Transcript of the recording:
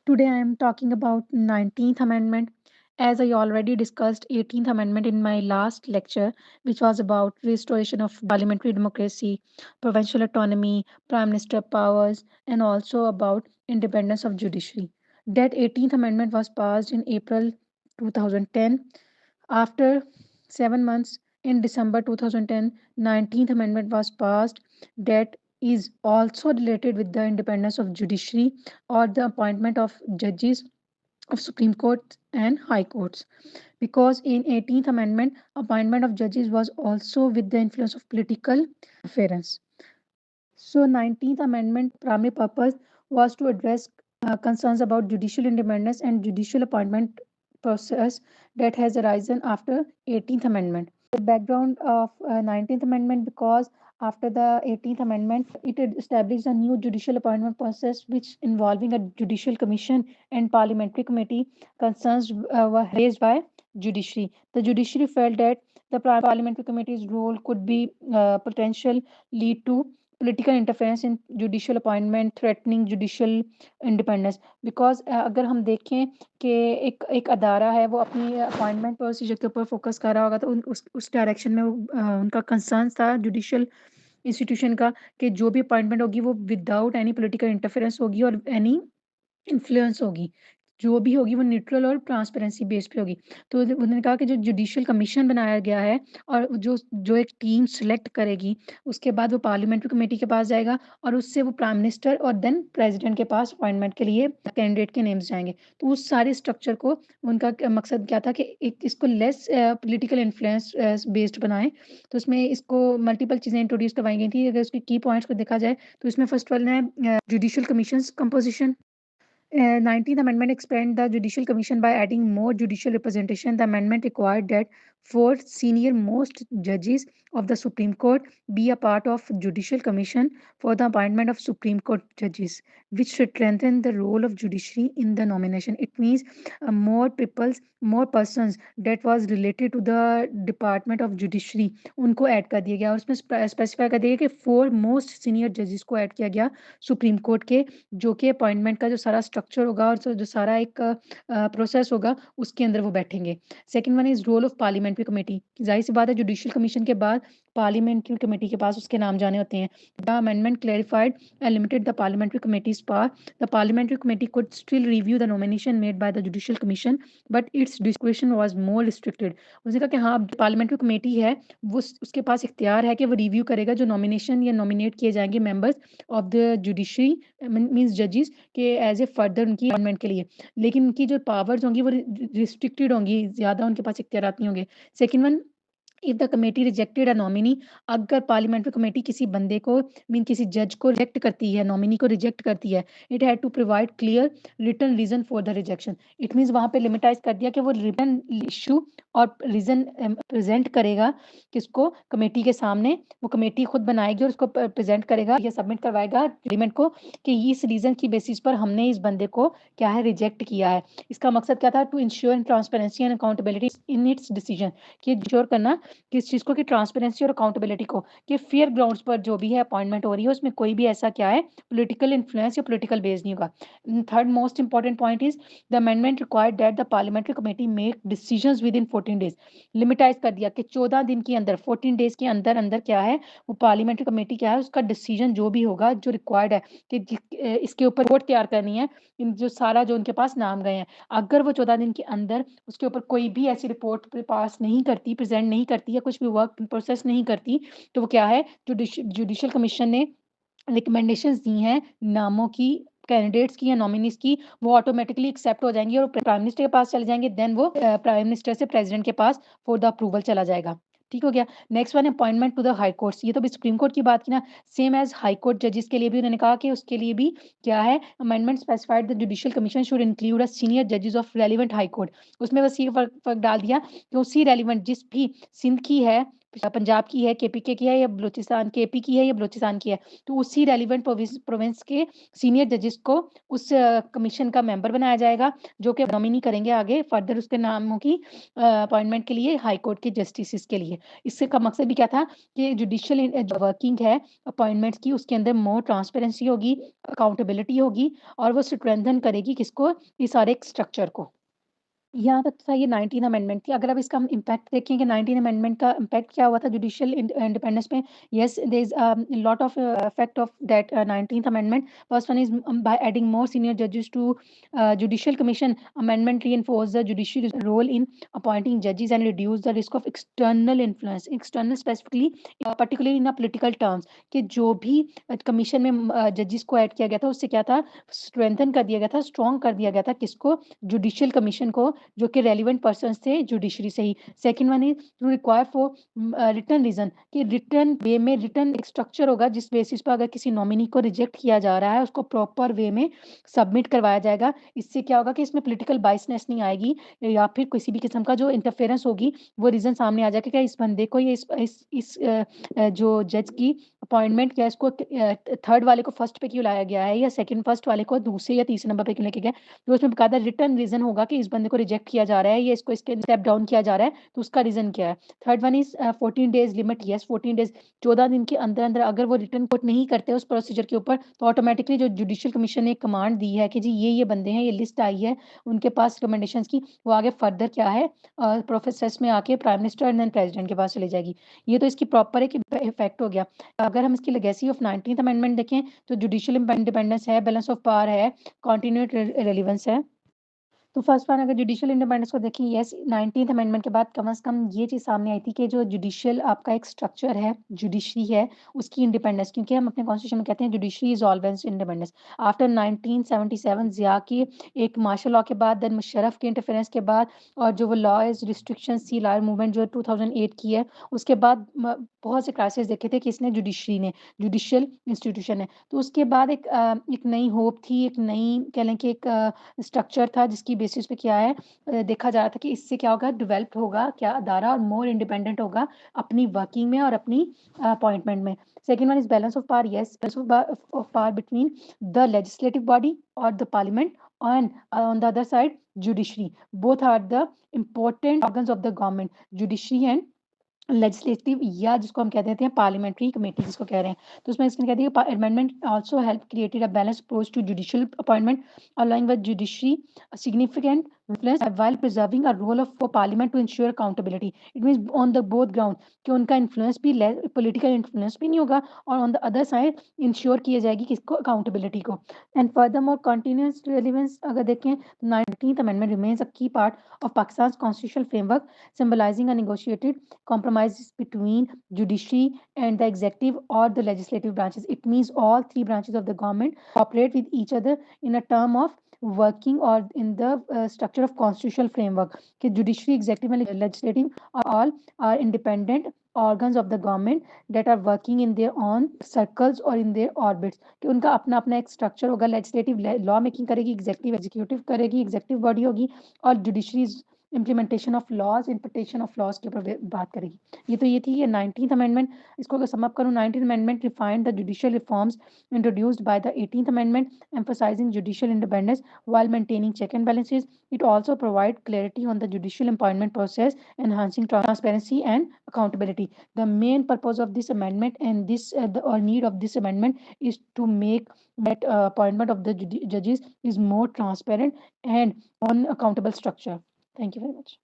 Today I am talking about 19th Amendment. As I already discussed 18th Amendment in my last lecture, which was about restoration of parliamentary democracy, provincial autonomy, prime minister powers, and also about independence of judiciary. That 18th Amendment was passed in April 2010. After 7 months, in December 2010, 19th Amendment was passed that is also related with the independence of judiciary or the appointment of judges of Supreme Court and High Courts. Because in 18th Amendment, appointment of judges was also with the influence of political interference. So 19th Amendment primary purpose was to address concerns about judicial independence and judicial appointment process that has arisen after 18th Amendment. The background of 19th Amendment because after the 18th Amendment, it had established a new judicial appointment process which involving a judicial commission and parliamentary committee. Concerns were raised by judiciary. The judiciary felt that the parliamentary committee's role could be potential lead to political interference in judicial appointment threatening judicial independence because अगर हम देखें कि एक अदारा है वो अपनी appointment procedure के ऊपर फोकस कर रहा होगा तो उस डायरेक्शन में उनका कंसर्न था जुडिशियल इंस्टीट्यूशन का कि जो भी अपॉइंटमेंट होगी वो विदाउट एनी पॉलिटिकल इंटरफेरेंस होगी और एनी इन्फ्लुएंस होगी। जो भी होगी वो न्यूट्रल और ट्रांसपेरेंसी बेस पे होगी। तो उन्होंने कहा कि जो जुडिशियल कमीशन बनाया गया है और जो जो एक टीम सेलेक्ट करेगी, उसके बाद वो पार्लियामेंट्री कमेटी के पास जाएगा और उससे वो प्राइम मिनिस्टर और देन प्रेज़िडेंट के पास अपॉइंटमेंट के लिए कैंडिडेट के नेम्स जाएँगे। तो उस सारे स्ट्रक्चर को उनका मकसद क्या था कि एक इसको लेस पॉलिटिकल इन्फ्लुएंस बेस्ड बनाएँ। तो उसमें इसको मल्टीपल चीज़ें इंट्रोड्यूस करवाई गई थी। अगर उसके की पॉइंट्स को देखा जाए तो इसमें फर्स्ट वन है judicial commissions composition. 19th Amendment expanded the Judicial Commission by adding more judicial representation. The amendment required that four senior most judges of the Supreme Court be a part of Judicial Commission for the appointment of Supreme Court judges, which strengthen the role of judiciary in the nomination. It means more persons that was related to the Department of Judiciary उनको add कर दिया गया और उसमें specify कर दिया गया कि 4 मोस्ट सीनियर जजेस को ऐड किया गया सुप्रीम कोर्ट के जो कि अपॉइंटमेंट का जो सारा स्ट्रक्चर होगा और जो सारा एक प्रोसेस होगा उसके अंदर वो बैठेंगे। Second one is role of parliamentary committee. ज़ाहिर-सी बात है जुडिशियल कमीशन के बाद पार्लियामेंट्री कमेटी के पास उसके नाम जाने होते हैं। The amendment clarified and limited the parliamentary committees power. The parliamentary committee could still review the nomination made by the judicial commission but it's description was more restricted. उसने कहा कि हाँ, पार्लियामेंट्री कमेटी है वो उसके पास इख्तियार है कि वो रिव्यू करेगा जो नॉमिनेशन या नॉमिनेट किए जाएँगे members of the judiciary means जजेस के एज ए फर्दर उनकी अपॉइंटमेंट के लिए। लेकिन उनकी जो पावर्स होंगी वो रिस्ट्रिक्टेड होंगी, ज़्यादा उनके पास इख्तियारात नहीं होंगे। Second one if the committee rejected a nominee अगर पार्लियामेंट्री कमेटी किसी बंदे को मीन किसी जज को रिजेक्ट करती है, नॉमिनी को रिजेक्ट करती है, it had to provide clear written reason for the rejection. It means वहाँ पे लिमिटाइज़ कर दिया कि वो रिटन इश्यू और रीज़न प्रेज़ेंट करेगा किसको कमेटी के सामने, वो कमेटी खुद बनाएगी और उसको प्रेज़ेंट करेगा या सबमिट करवाएगा एग्रीमेंट को कि इस रीज़न की बेसिस पर हमने इस बंदे को क्या है रिजेक्ट किया है। इसका मकसद क्या था? To ensure transparency and accountability in its decision कि इंश्योर करना किस चीज़ को कि ट्रांसपेरेंसी और अकाउंटेबिलिटी को कि फेयर ग्राउंड्स पर जो भी है अपॉइंटमेंट हो रही है उसमें कोई भी ऐसा क्या है पॉलिटिकल इन्फ्लुएंस या पॉलिटिकल बेस नहीं होगा। Third most important point is the amendment required that the parliamentary committee make decisions within 14 days. लिमिटाइज कर दिया कि 14 दिन के अंदर 14 डेज के अंदर अंदर क्या है वो पार्लियामेंट्री कमेटी क्या है उसका डिसीजन जो भी होगा जो रिक्वायर्ड है कि इसके ऊपर रिपोर्ट तैयार करनी है इन जो सारा जो उनके पास नाम गए हैं अगर वो 14 दिन के अंदर उसके ऊपर कोई भी ऐसी रिपोर्ट पास नहीं करती, प्रेज़ेंट नहीं करती या कुछ भी वर्क प्रोसेस नहीं करती, तो वो क्या है जुडिशियल कमीशन ने रिकमेंडेशंस दी हैं नामों की, कैंडिडेट्स की या नॉमिनीज़ की, वो ऑटोमैटिकली एक्सेप्ट हो जाएँगी और प्राइम मिनिस्टर के पास चले जाएँगे, देन वो प्राइम मिनिस्टर से प्रेज़िडेंट के पास फॉर द अप्रूवल चला जाएगा। ठीक हो गया? Next one appointment to the high courts. ये तो अभी सुप्रीम कोर्ट की बात की ना, सेम एज़ हाई कोर्ट जजेस के लिए भी उन्होंने कहा कि उसके लिए भी क्या है amendment specified the judicial commission should include a senior जजेस ऑफ रेलेवेंट हाई कोर्ट। उसमें बस ये फ़र्क फ़र्क डाल दिया कि उसी रेलेवेंट जिस भी सिंध की है पंजाब की है, केपीके की है या बलूचिस्तान केपी की है या बलूचिस्तान की है, तो उसी रेलेवेंट प्रोविंस के सीनियर जजेस को उस कमीशन का मेंबर बनाया जाएगा, जो कि नॉमिनी करेंगे आगे फर्दर उसके नामों की अपॉइंटमेंट के लिए हाई कोर्ट के जस्टिसेस के लिए। इससे का मकसद भी क्या था कि जुडिशियल जो वर्किंग है अपॉइंटमेंट्स की, उसके अंदर मोर ट्रांसपेरेंसी होगी, अकाउंटेबिलिटी होगी और वो स्ट्रेंथन करेगी किसको? इस सारे स्ट्रक्चर को। यहाँ तक था ये 19 अमेंडमेंट थी। अगर अब इसका हम इम्पैक्ट देखें कि 19 अमेंडमेंट का इम्पैक्ट क्या हुआ था जुडिशियल इंडिपेंडेंस में। Yes, there is lot of effect of that 19th amendment. First one is by adding more senior जजेस to judicial commission, amendment reinforce the judicial role in appointing जजेस and reduce the risk of external influence. External specifically particularly in a political terms, कि जो भी commission में जजेस को add किया गया था उससे क्या था? स्ट्रेंथन कर दिया गया था, स्ट्रॉन्ग कर दिया गया था किसको? जुडिशियल कमीशन को, जो कि रेलेवेंट पर्सन्स थे जुडिशरी से ही। Second one is to require for written reason, कि रिटन वे में रिटन एक स्ट्रक्चर होगा जिस बेसिस पर अगर किसी नॉमिनी को रिजेक्ट किया जा रहा है उसको प्रॉपर वे में सबमिट करवाया जाएगा। इससे क्या होगा कि इसमें पॉलिटिकल बाइसनेस नहीं आएगी या फिर किसी भी किस्म का जो इंटरफेरेंस होगी वो रीजन सामने आ जाएगा कि इस बंदे को या जो जज की अपॉइंटमेंट क्या इसको थर्ड वाले को फर्स्ट पे क्यों लाया गया है या सेकंड फर्स्ट वाले को दूसरे या तीसरे नंबर पे क्यों लेके गया। तो उसमें बकायदा रिटन रीज़न होगा कि इस बंदे को रिजेक्ट किया जा रहा है या इसको इसके स्टेप डाउन किया जा रहा है, तो उसका रीज़न क्या है। Third one is 14 days limit. Yes, 14 days, 14 दिन के अंदर-अंदर अगर वो रिटर्न कोर्ट नहीं करते उस प्रोसीजर के ऊपर, तो ऑटोमैटिकली जो जुडिशियल कमीशन ने कमांड दी है कि जी ये बंदे हैं, ये लिस्ट आई है उनके पास रिकमेंडेशंस की, वो आगे फर्दर क्या है प्रोसेस में आके prime minister and then president के पास चली जाएगी। ये तो इसकी प्रॉपर एक इफेक्ट हो गया। अगर हम इसकी लेगेसी ऑफ 19th अमेंडमेंट देखें तो जुडिशियल इंडिपेंडेंस है, बैलेंस ऑफ पावर है, कंटीन्यूटी रेलेवेंस है। तो फर्स्ट वन अगर जुडिशियल इंडिपेंडेंस को देखें, यस 19th अमेंडमेंट के बाद कम से कम ये चीज़ सामने आई थी कि जो जुडिशियल आपका एक स्ट्रक्चर है, जुडिशरी है, उसकी इंडिपेंडेंस, क्योंकि हम अपने कॉन्स्टिट्यूशन में कहते हैं judiciary is always independence. After 1977 Zia की एक मार्शल लॉ के बाद, देन मुशर्रफ के इंटरफेरेंस के बाद और जो वो लॉज़ रिस्ट्रिक्शंस थी लॉयर मूवमेंट जो 2008 की है, उसके बाद बहुत से क्राइसिस देखे थे किसने? जुडिशरी ने, जुडिशियल इंस्टीट्यूशन ने। तो उसके बाद एक नई होप थी, एक नई कह लें कि एक स्ट्रक्चर था जिसकी बेसिस पे क्या है देखा जा रहा था कि इससे क्या होगा? डेवलप्ड होगा क्या अदारा और मोर इंडिपेंडेंट होगा अपनी वर्किंग में और अपनी अपॉइंटमेंट में। Second one is balance of power. Yes, balance of power between the legislative body और the parliament and on the other side judiciary. Both are the important organs of the government, judiciary and legislative, या जिसको हम कह देते हैं parliamentary committee जिसको कह रहे हैं। तो उसमें इसमें कहती है amendment also help created a balance approach to judicial appointment allowing with judiciary significant influence while preserving a role of for parliament to ensure accountability. It means on the both ground कि उनका influence भी political influence भी नहीं होगा और on the other side ensure किया जाएगी किसको? अकाउंटेबिलिटी को। एंड फर्दरमोर कंटिन्यूअस रेलेवेंस अगर देखें, 19th अमेंडमेंट रिमेन्स अ की part of Pakistan constitutional framework symbolizing a negotiated compromises between judiciary and the executive or the legislative branches. It means all three branches of the government cooperate with each other in a term of working or in the structure of constitutional framework. कि judiciary, executive and legislative all are independent organs of the government that are working in their own circles or in their orbits. कि उनका अपना अपना एक structure होगा, legislative law making करेगी, executive executive करेगी, executive body होगी और judiciary implementation of laws, interpretation of laws के ऊपर बात करेगी। ये थी ये 19th अमेंडमेंट। इसको अगर सम अप करूँ, 19th amendment refined the judicial reforms introduced by the 18th Amendment, emphasizing judicial independence while maintaining check and balances. It also provides clarity on the judicial appointment process, enhancing transparency and accountability. The main purpose of this amendment and or need of this amendment is to make that appointment of the judges is more transparent and on accountable structure. Thank you very much.